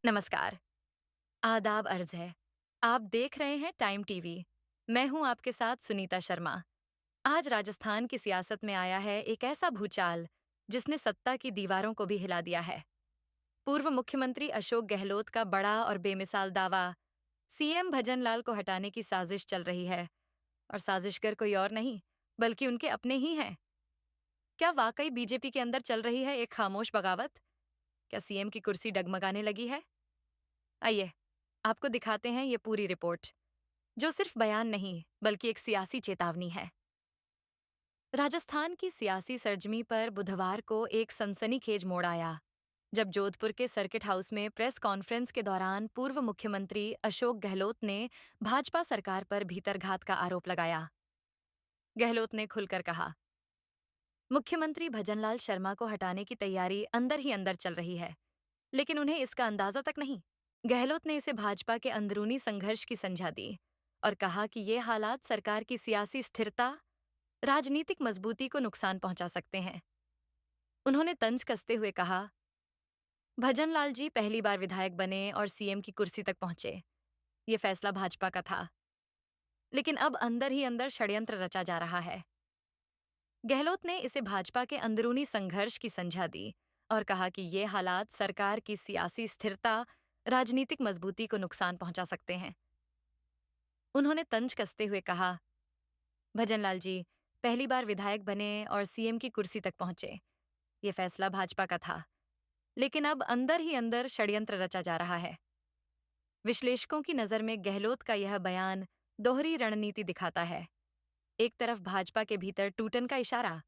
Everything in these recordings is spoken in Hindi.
नमस्कार। आदाब अर्ज है। आप देख रहे हैं टाइम टीवी। मैं हूं आपके साथ सुनीता शर्मा। आज राजस्थान की सियासत में आया है एक ऐसा भूचाल जिसने सत्ता की दीवारों को भी हिला दिया है। पूर्व मुख्यमंत्री अशोक गहलोत का बड़ा और बेमिसाल दावा, सीएम भजनलाल को हटाने की साजिश चल रही है। और साजिशगर कोई और नहीं बल्कि उनके अपने ही हैं। क्या वाकई बीजेपी के अंदर चल रही है एक खामोश बगावत? क्या सीएम की कुर्सी डगमगाने लगी है? आइए आपको दिखाते हैं ये पूरी रिपोर्ट, जो सिर्फ बयान नहीं बल्कि एक सियासी चेतावनी है। राजस्थान की सियासी सरजमी पर बुधवार को एक सनसनीखेज मोड़ आया, जब जोधपुर के सर्किट हाउस में प्रेस कॉन्फ्रेंस के दौरान पूर्व मुख्यमंत्री अशोक गहलोत ने भाजपा सरकार पर भीतरघात का आरोप लगाया। गहलोत ने खुलकर कहा, मुख्यमंत्री भजनलाल शर्मा को हटाने की तैयारी अंदर ही अंदर चल रही है, लेकिन उन्हें इसका अंदाजा तक नहीं। गहलोत ने इसे भाजपा के अंदरूनी संघर्ष की संज्ञा दी और कहा कि ये हालात सरकार की सियासी स्थिरता, राजनीतिक मजबूती को नुकसान पहुंचा सकते हैं। उन्होंने तंज कसते हुए कहा, भजनलाल जी पहली बार विधायक बने और सीएम की कुर्सी तक पहुंचे। ये फैसला भाजपा का था, लेकिन अब अंदर ही अंदर षड्यंत्र रचा जा रहा है। गहलोत ने इसे भाजपा के अंदरूनी संघर्ष की संज्ञा दी और कहा कि ये हालात सरकार की सियासी स्थिरता, राजनीतिक मजबूती को नुकसान पहुंचा सकते हैं। उन्होंने तंज कसते हुए कहा, भजनलाल जी पहली बार विधायक बने और सीएम की कुर्सी तक पहुंचे। ये फैसला भाजपा का था, लेकिन अब अंदर ही अंदर षड्यंत्र रचा जा रहा है। विश्लेषकों की नजर में गहलोत का यह बयान दोहरी रणनीति दिखाता है। एक तरफ भाजपा के भीतर टूटन का इशारा,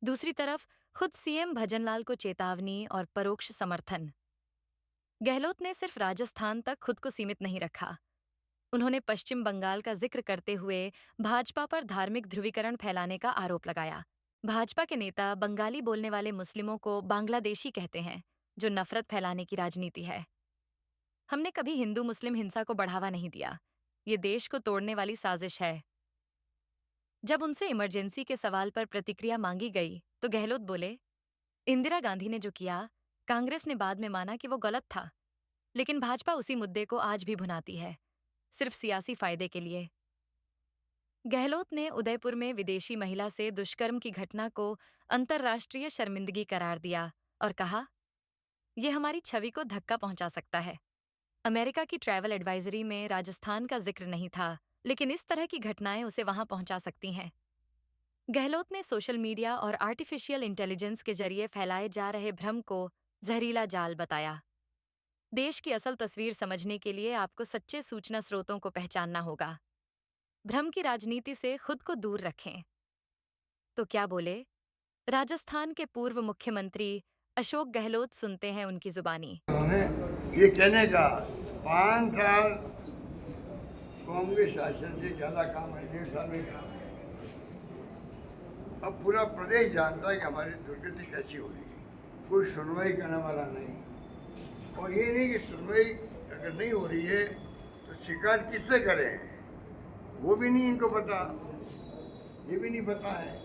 दूसरी तरफ खुद सीएम भजनलाल को चेतावनी और परोक्ष समर्थन। गहलोत ने सिर्फ राजस्थान तक खुद को सीमित नहीं रखा। उन्होंने पश्चिम बंगाल का जिक्र करते हुए भाजपा पर धार्मिक ध्रुवीकरण फैलाने का आरोप लगाया। भाजपा के नेता बंगाली बोलने वाले मुस्लिमों को बांग्लादेशी कहते हैं, जो नफरत फैलाने की राजनीति है। हमने कभी हिंदू मुस्लिम हिंसा को बढ़ावा नहीं दिया। ये देश को तोड़ने वाली साजिश है। जब उनसे इमरजेंसी के सवाल पर प्रतिक्रिया मांगी गई तो गहलोत बोले, इंदिरा गांधी ने जो किया, कांग्रेस ने बाद में माना कि वो गलत था, लेकिन भाजपा उसी मुद्दे को आज भी भुनाती है, सिर्फ सियासी फायदे के लिए। गहलोत ने उदयपुर में विदेशी महिला से दुष्कर्म की घटना को अंतर्राष्ट्रीय शर्मिंदगी करार दिया और कहा, यह हमारी छवि को धक्का पहुंचा सकता है। अमेरिका की ट्रैवल एडवाइजरी में राजस्थान का जिक्र नहीं था, लेकिन इस तरह की घटनाएं उसे वहां पहुंचा सकती हैं। गहलोत ने सोशल मीडिया और आर्टिफिशियल इंटेलिजेंस के जरिए फैलाए जा रहे भ्रम को जहरीला जाल बताया। देश की असल तस्वीर समझने के लिए आपको सच्चे सूचना स्रोतों को पहचानना होगा। भ्रम की राजनीति से खुद को दूर रखें। तो क्या बोले राजस्थान के पूर्व मुख्यमंत्री अशोक गहलोत, सुनते हैं उनकी जुबानी। उन्होंने ये कहने का 5 साल कांग्रेस शासन से ज्यादा काम है, 1.5 साल में काम है। अब पूरा प्रदेश जानता है कि हमारी दुर्गति कैसी हो रही है। कोई सुनवाई करने वाला नहीं, और ये नहीं कि सुनवाई अगर नहीं हो रही है तो शिकायत किससे करें, वो भी नहीं इनको पता। ये भी नहीं पता है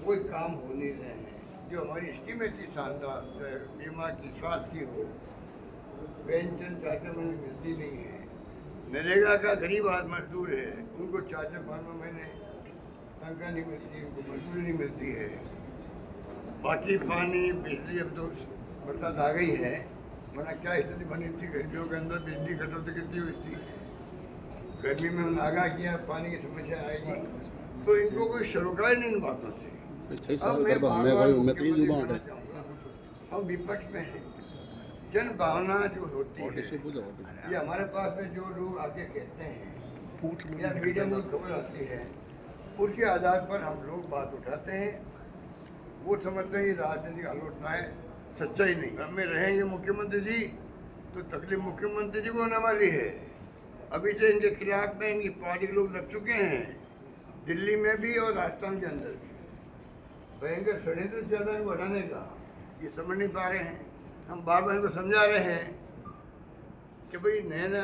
कोई काम हो नहीं रहे हैं। जो हमारी स्कीमें थी शानदार, चाहे बीमा की, स्वास्थ्य की हो, पेंशन 4 महीने मिलती नहीं है। नरेगा का गरीब आदमी मजदूर है, उनको 4-5 महीने तनख्वाह नहीं मिलती, उनको मजदूरी नहीं मिलती है। बाकी पानी, बिजली, अब तो बरसात आ गई है, वरना क्या स्थिति बनी थी गर्मियों के अंदर, बिजली कटौती कितनी हुई थी। गर्मी में उन्होंने आगाह किया पानी की समस्या आएगी, तो इनको कोई सरोकार नहीं इन बातों से। अब मैं बार-बार मुख्यमंत्री कहना चाहूँगा, हम विपक्ष में हैं। जन भावना जो होती है, ये हमारे पास में जो लोग आके कहते हैं या मीडिया में खबर आती है, उसके आधार पर हम लोग बात उठाते हैं। वो समझते हैं राजनीतिक आलोचनाएं सच्चाई नहीं। हमें रहेंगे मुख्यमंत्री जी तो तकलीफ मुख्यमंत्री जी को होने वाली है। अभी से इनके खिलाफ में इनकी पार्टी के लोग लग चुके हैं, दिल्ली में भी और राजस्थान के अंदर भी। भयंकर षड्यंत्र चल रहा है इनको हटाने का, ये समझ नहीं पा रहे हैं। हम बार बार इनको समझा रहे हैं कि भाई नया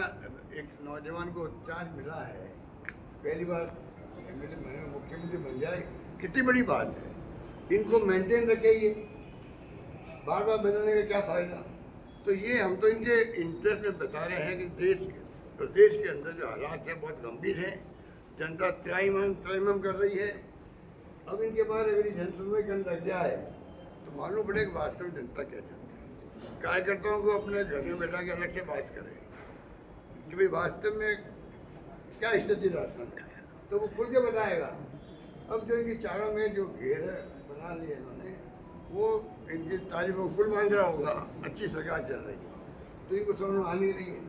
एक नौजवान को चांस मिला है, पहली बार मुख्यमंत्री बन जाए, कितनी बड़ी बात है। इनको मेंटेन रखेंगे, बार बार बदलने का क्या फ़ायदा। तो ये हम तो इनके इंटरेस्ट में बता रहे हैं कि प्रदेश के अंदर जो हालात है बहुत गंभीर है, जनता त्राहिमाम कर रही है। अब इनके बाद अगर जन सुनवाई करने लग जाए तो मालूम पड़ेगा वास्तव में जनता क्या चाहती है। कार्यकर्ताओं को अपने घर में बैठा के अलग से बात करें कि भाई वास्तव में क्या स्थिति राजस्थान में, तो वो खुल के बताएगा। अब जो इनकी चारों में जो घेर बना लिए इन्होंने, वो इनकी तारीफों को कुल मान रहा होगा, अच्छी सरकार चल रही है, तो इनको समझ में आ नहीं रही है।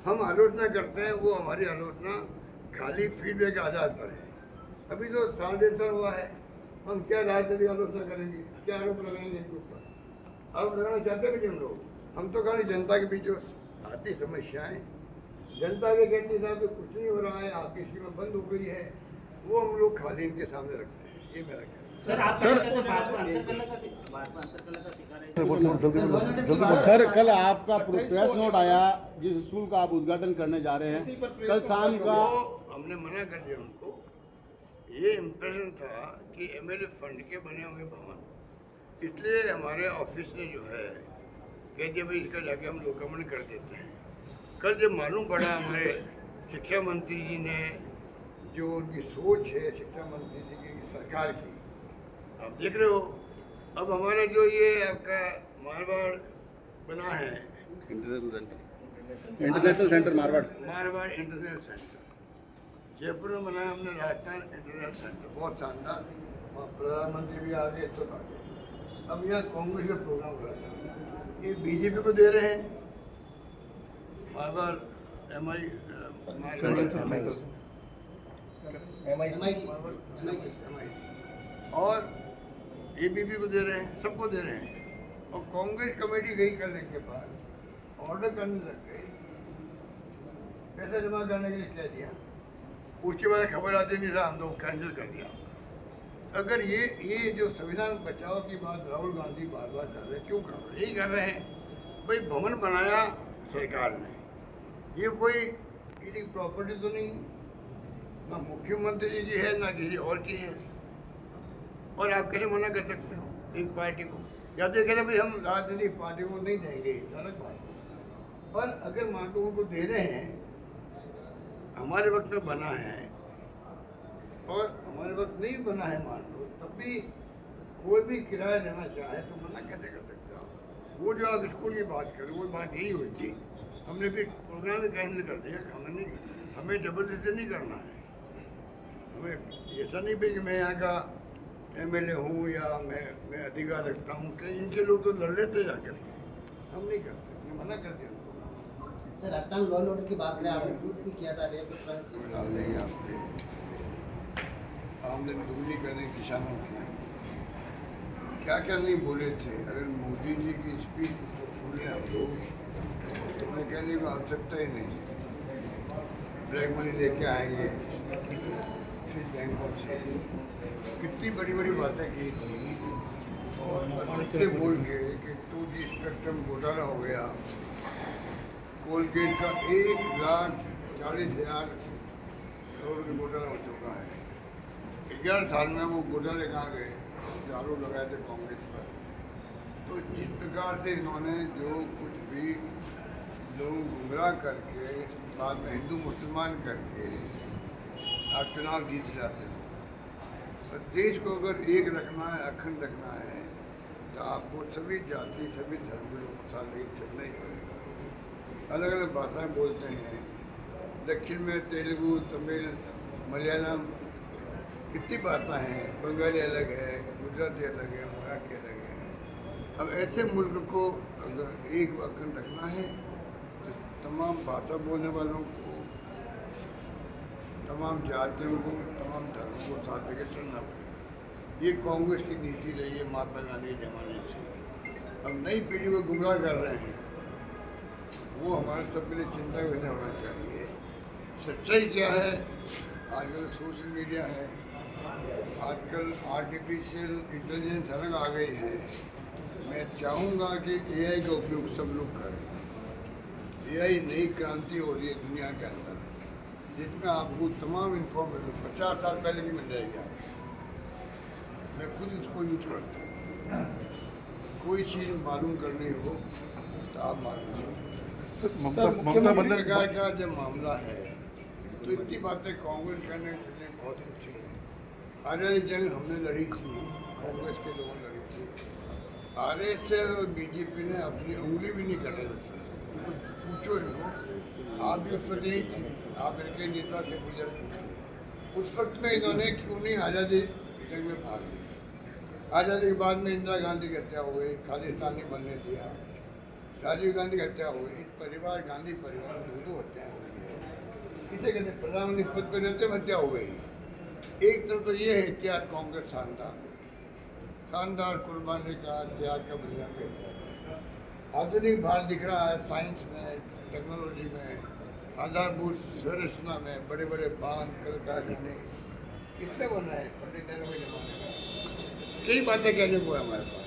हम आलोचना करते हैं, वो हमारी आलोचना खाली फीडबैक के आधार पर है। अभी तो 1.5 साल हुआ है, हम क्या राजनीतिक आलोचना करेंगे, क्या आरोप लगाएंगे इनके ऊपर? आरोप लगाना चाहते हैं हम लोग? हम तो खाली जनता के बीच जो आती समस्याएं, जनता के कहती साहब तो कुछ नहीं हो रहा है, आपकी स्कीमें बंद हो गई है, वो हम लोग खाली इनके सामने रखते हैं। ये मेरा कहना है। सर कल आपका प्रेस नोट आया जिस स्कूल का आप उद्घाटन करने जा रहे हैं, कल शाम का हमने मना कर दिया उनको। ये इम्प्रेशन था कि एमएलए फंड के बने हुए भवन, इसलिए हमारे ऑफिस ने जो है कह दिया भाई इसका जाके हम लोकार्पण कर देते हैं। कल जब मालूम पड़ा हमारे शिक्षा मंत्री जी ने, जो उनकी सोच है शिक्षा मंत्री जी की सरकार की, आप देख रहे हो। अब हमारा जो ये आपका मारवाड़ बना है, international centre Marwar international centre Jaipur में बनाया हमने, राजस्थान इंटरनेशनल सेंटर बहुत शानदार, वहाँ प्रधानमंत्री भी आ गए, सब आ गए। अब यहाँ कांग्रेस का प्रोग्राम हो रहा था, ये बीजेपी को दे रहे हैं मारवाड़ और एबीपी को दे रहे हैं, सबको दे रहे हैं। और कांग्रेस कमेटी गई करने के बाद ऑर्डर करने लग गई, पैसा जमा करने के लिए कह दिया, उसके बाद खबर आती नहीं रहा, हम लोग कैंसिल कर दिया। अगर ये जो संविधान बचाओ की बात राहुल गांधी बार बार कर रहे हैं, क्यों कर रहे हैं? यही कर रहे हैं भाई, भवन बनाया सरकार ने, ये कोई किसी प्रॉपर्टी तो नहीं, ना मुख्यमंत्री की है ना किसी और की है। और आप कैसे मना कर सकते हो एक पार्टी को? या तो कह रहे भाई हम राजनीतिक पार्टी को नहीं देंगे, अलग बात है। पर अगर मान लो उनको दे रहे हैं, हमारे वक्त में बना है और हमारे वक्त नहीं बना है मान लो, तब भी कोई भी किराया लेना चाहे तो मना कैसे कर सकते हो? वो जो आप स्कूल की बात करें, वो बात यही हुई थी, हमने भी प्रोग्राम ही कैंसिल कर दिया। हमें जबरदस्ती नहीं करना है, हमें ऐसा नहीं भी कि मैं यहाँ का एमएलए हूँ या मैं अधिकार रखता हूँ, कि इनके लोग तो लड़ लेते जाकर, हम नहीं करते, मना कर दिया उनको। Sir Rajasthan law and order की बात करें, आपने ट्वीट भी किया था रेप नहीं आपने आमदनी दुगनी करने किसानों की क्या क्या नहीं बोले थे। अगर मोदी जी की स्पीच को सुन लें हम लोग, तो मैं कहने की आवश्यकता ही नहीं। ब्लैक मनी लेके आएंगे फिर बैंकों से, कितनी बड़ी बड़ी बातें की थी, और कितने बोल के कि 2G स्पेक्ट्रम घोटाला हो गया, कोलगेट का 1,40,000 करोड़ का घोटाला हो चुका है। 11 साल में वो घोटाले कहाँ गए जो आरोप लगाए थे कांग्रेस पर। तो जिस प्रकार से इन्होंने जो कुछ भी लोगों को गुमराह करके बाद में हिंदू मुसलमान करके आप चुनाव जीत जाते हो, तो देश को अगर एक रखना है, अखंड रखना है, तो आपको सभी जाति सभी धर्म के लोगों के साथ लेकर चलना ही पड़ेगा। अलग अलग भाषाएं बोलते हैं, दक्षिण में तेलुगु, तमिल, मलयालम, कितनी भाषाएं हैं, बंगाली अलग है, गुजराती अलग है, मराठी अलग है। अब ऐसे मुल्क को अगर एक अखंड रखना है, तो तमाम भाषा बोलने वालों को, तमाम जातियों को, तमाम धर्मों को साथ लेकर चलना पड़ेगा। ये कांग्रेस की नीति रही है महात्मा गांधी के ज़माने से। अब नई पीढ़ी को गुमराह कर रहे हैं, वो हमारे सबके लिए चिंता का विषय होना चाहिए। सच्चाई क्या है? आजकल सोशल मीडिया है, आजकल आर्टिफिशियल इंटेलिजेंस अलग आ गई है। मैं चाहूँगा कि एआई का उपयोग सब लोग करें। एआई नई क्रांति हो रही है दुनिया के अंदर, जिसमें आपको तमाम इन्फॉर्मेशन 50 साल पहले की मिल जाएगी आपको। मैं खुद इसको यूज करता हूँ। कोई चीज़ मालूम करनी हो तो आप मालूम करो। ममता इस बंधन प्रकार का जब मामला है तो इतनी बातें कांग्रेस करने के लिए बहुत कुछ है। आज़ादी जंग हमने लड़ी थी, कांग्रेस के लोगों ने लड़ी थी। आरएसएस और बीजेपी ने अपनी उंगली भी नहीं कर रहे उस वक्त। पूछो इनको, आप भी उस वक्त यही थे, आप इनके नेता से गुजर चुके। उस वक्त में इन्होंने क्यों नहीं आज़ादी जंग में भाग लिया? आज़ादी के बाद में इंदिरा गांधी की हत्या हो गई, खालिस्तानी बनने दिया, राजीव गांधी की हत्या हो गई। इस परिवार गांधी परिवार में दो हत्याएं हो गई है। किसे कहते प्रधानमंत्री पद पर रहते हत्या हो गई। एक तरफ तो ये है इतिहास कांग्रेस शानदार कुर्बानी का त्याग का बलिदान का। आधुनिक भारत दिख रहा है साइंस में, टेक्नोलॉजी में, आधारभूत संरचना में, बड़े बड़े बांध कल कारखाने किसने बनाए? पंडित नेहरू के जमाने में। कई बातें कहने को है हमारे पास,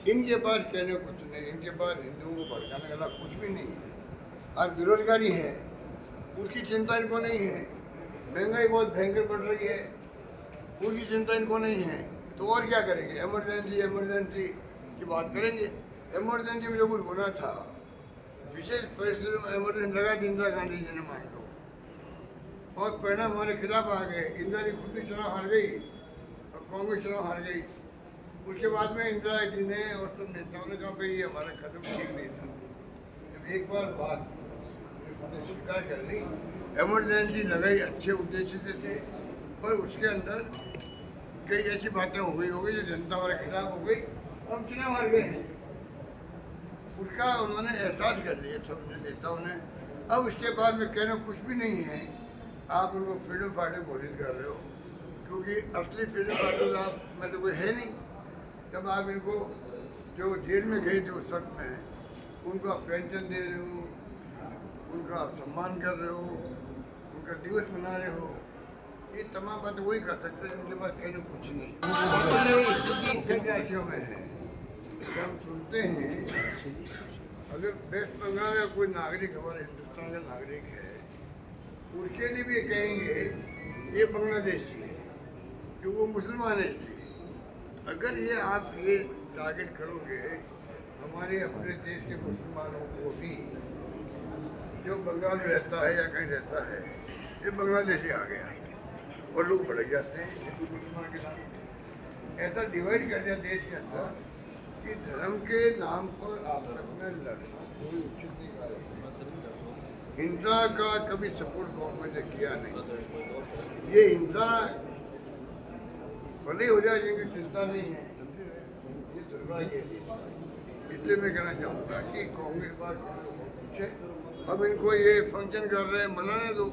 इनके पास कहने कुछ नहीं। इनके पास हिंदुओं को भड़काने वाला कुछ भी नहीं है। आज बेरोजगारी है, उसकी चिंता इनको नहीं है। महंगाई बहुत भयंकर बढ़ रही है, उसकी चिंता इनको नहीं है। तो और क्या करेंगे? इमरजेंसी की बात करेंगे। इमरजेंसी में जो कुछ होना था, विशेष परिस्थिति में इमरजेंसी लगा दी इंदिरा गांधी जी ने, मान लो, और परिणाम हमारे खिलाफ आ गए। इंदिरा जी खुद भी चुनाव हार गई और कांग्रेस चुनाव हार गई। उसके बाद में इंदिरा जी ने और सब नेताओं ने कहा भाई ये हमारा कदम ठीक नहीं था। जब एक बार बात स्वीकार कर ली, इमरजेंसी लगाई अच्छे उद्देश्य से थे, पर उसके अंदर कई ऐसी बातें हो गई जो जनता हमारे खिलाफ हो गई, हम चुनाव हार गए हैं। उसका उन्होंने एहसास कर लिया सब नेताओं ने। अब उसके बाद में कहना कुछ भी नहीं है। आप उनको फ्रीडम फाइटर घोषित कर रहे हो, क्योंकि असली फ्रीडम फाइटर आप में तो कोई है नहीं। तब आप इनको जो जेल में गए थे उस वक्त में, उनको आप पेंशन दे रहे हो, उनका आप सम्मान कर रहे हो, उनका दिवस मना रहे हो। ये तमाम बातें वही कर सकते हैं, उनके पास कहने कुछ नहीं। कई राज्यों में है, हम सुनते हैं अगर वेस्ट बंगाल का कोई नागरिक हमारे हिंदुस्तान का नागरिक है, उसके लिए भी कहेंगे ये बांग्लादेशी है क्योंकि वो मुसलमान है। अगर ये आप ये टारगेट करोगे हमारे अपने देश के मुसलमानों को भी, जो बंगाल में रहता है या कहीं रहता है, ये बांग्लादेशी आ गया और लोग भड़क जाते हैं हिंदू मुसलमान के साथ। ऐसा डिवाइड कर दिया देश के अंदर कि धर्म के नाम पर आपस में लड़ना कोई उचित नहीं कार्य। हिंसा का कभी सपोर्ट गवर्नमेंट ने किया नहीं। ये हिंसा भले हो जाए जिनकी चिंता नहीं है, ये दुर्भाग्य है। इसलिए मैं कहना चाहूँगा कि कांग्रेस बार पूछे, अब इनको ये फंक्शन कर रहे हैं, मनाने दो।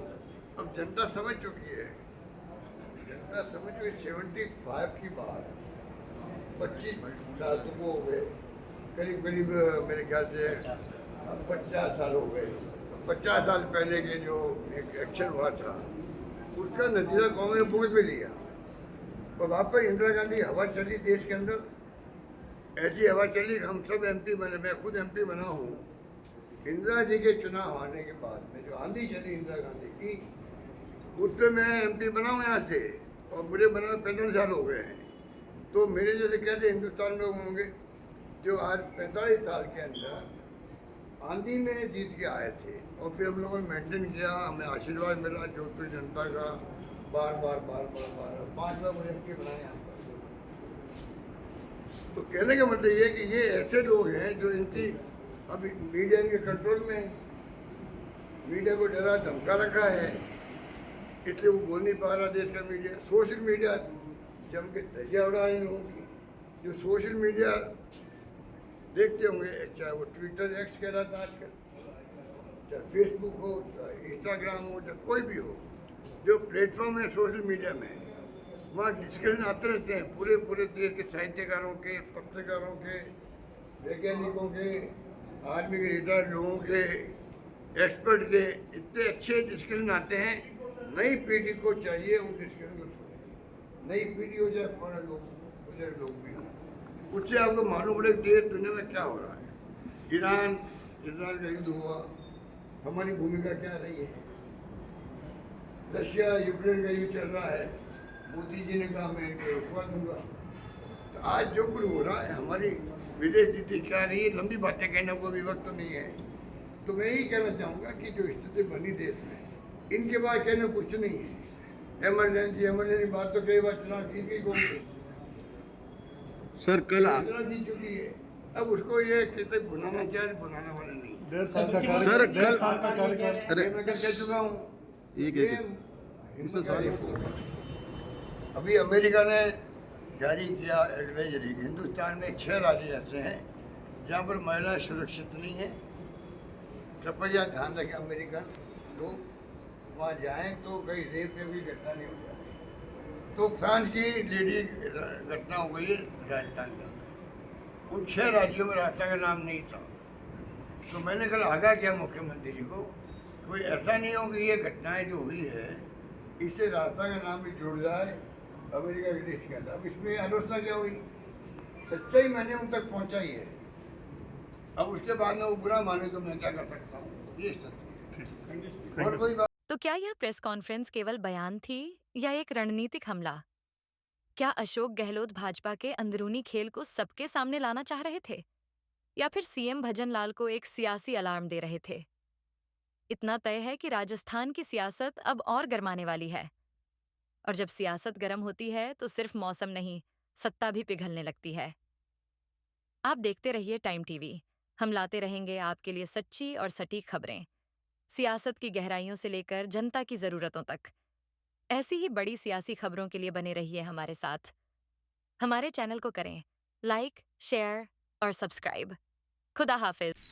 अब जनता समझ चुकी है, जनता समझ चुकी। 75 की बात 25 साल तो वो हो गए, करीब करीब मेरे ख्याल से 50 साल हो गए। 50 साल पहले के जो एक एक्शन हुआ था, उसका नतीजा कांग्रेस ने भुगत भी लिया। और वहाँ पर इंदिरा गांधी हवा चली देश के अंदर, ऐसी हवा चली हम सब एमपी बने। मैं खुद एमपी बना हूँ। इंदिरा जी के चुनाव आने के बाद में जो आंधी चली इंदिरा गांधी की, उस पर मैं एमपी बना हूँ यहाँ से, और मुझे बना 45 साल हो गए हैं। तो मेरे जैसे कैसे हिंदुस्तान लोग होंगे जो आज 45 साल के अंदर आंधी में जीत के आए थे, और फिर हम लोगों ने मेंटेन किया, हमें आशीर्वाद मिला जोधपुर जनता का, बार बार 5 बार मुझे एमपी बनाए यहाँ पर। तो कहने का मतलब ये है कि ये ऐसे लोग हैं जो इनकी अभी मीडिया इनके कंट्रोल में है। मीडिया को डरा धमका रखा है, इसलिए वो बोल नहीं पा रहा देश का मीडिया। सोशल मीडिया जम के धज्जियाँ उड़ा रहे लोगों की। जो सोशल मीडिया देखते होंगे, चाहे वो ट्विटर एक्स कहलाता है आजकल, चाहे फेसबुक हो, चाहे इंस्टाग्राम हो, चाहे कोई भी हो, जो प्लेटफॉर्म है सोशल मीडिया में, वहाँ डिस्कशन आते रहते हैं पूरे देश के साहित्यकारों के, पत्रकारों के, वैज्ञानिकों के, आर्मी के रिटायर्ड लोगों के, एक्सपर्ट के, इतने अच्छे डिस्कशन आते हैं। नई पीढ़ी को चाहिए उन डिस्कशन को सुने। नई पीढ़ी हो चाहे पुराने लोग, बुजुर्ग लोग भी हों, उससे आपको मालूम पड़े देश दुनिया में क्या हो रहा है। ईरान इसराइल का युद्ध हुआ, हमारी भूमिका क्या रही है। रशिया यूक्रेन का युद्ध चल रहा है, मोदी जी ने कहा मैं इनको रुकवा दूंगा। आज जो कुछ हो रहा है, हमारी विदेश नीति क्या रही है, लंबी बातें कहने को भी वक्त नहीं है। तो मैं यही कहना चाहूँगा कि जो स्थिति बनी देश में, इनके बाद कहने कुछ नहीं है। इमरजेंसी बात तो कई बार चुनाव की गई कांग्रेस, सर कल चुनाव जीत चुकी है। अब उसको ये कहते बुलाना चाहिए, बुलाने वाले नहीं। सर कल अरे मैं कल कह चुका हूँ, एक ये एक हिंदू का रिपोर्ट है। अभी अमेरिका ने जारी किया एडवाइजरी, हिंदुस्तान में 6 राज्य ऐसे हैं जहाँ पर महिलाएं सुरक्षित नहीं हैं। कृपया ध्यान रखें, अमेरिका तो वहाँ जाएं तो कहीं रेप या भी घटना नहीं हो जाए। तो फ्रांस की लेडी घटना हो गई है राजस्थान के अंदर, उन 6 राज्यों में राजस्थान का नाम नहीं था। तो मैंने कल आगाह किया मुख्यमंत्री जी को, कोई ऐसा नहीं हो कि ये घटनाएं जो हुई है इससे राजस्थान का नाम भी जुड़ जाए अमेरिका की लिस्ट के अंदर। अब इसमें आलोचना क्या हुई, सच्चाई मैंने उन तक पहुंचाई है। अब उसके बाद में वो बुरा माने तो मैं क्या कर सकता हूँ, ये सत्य है। और कोई बात तो क्या यह प्रेस कॉन्फ्रेंस केवल बयान थी या एक रणनीतिक हमला? क्या अशोक गहलोत भाजपा के अंदरूनी खेल को सबके सामने लाना चाह रहे थे, या फिर सीएम भजनलाल को एक सियासी अलार्म दे रहे थे? इतना तय है कि राजस्थान की सियासत अब और गरमाने वाली है, और जब सियासत गर्म होती है तो सिर्फ मौसम नहीं, सत्ता भी पिघलने लगती है। आप देखते रहिए टाइम टीवी। हम लाते रहेंगे आपके लिए सच्ची और सटीक खबरें, सियासत की गहराइयों से लेकर जनता की जरूरतों तक। ऐसी ही बड़ी सियासी खबरों के लिए बने रहिए हमारे साथ। हमारे चैनल को करें लाइक, शेयर और सब्सक्राइब। खुदा हाफिज।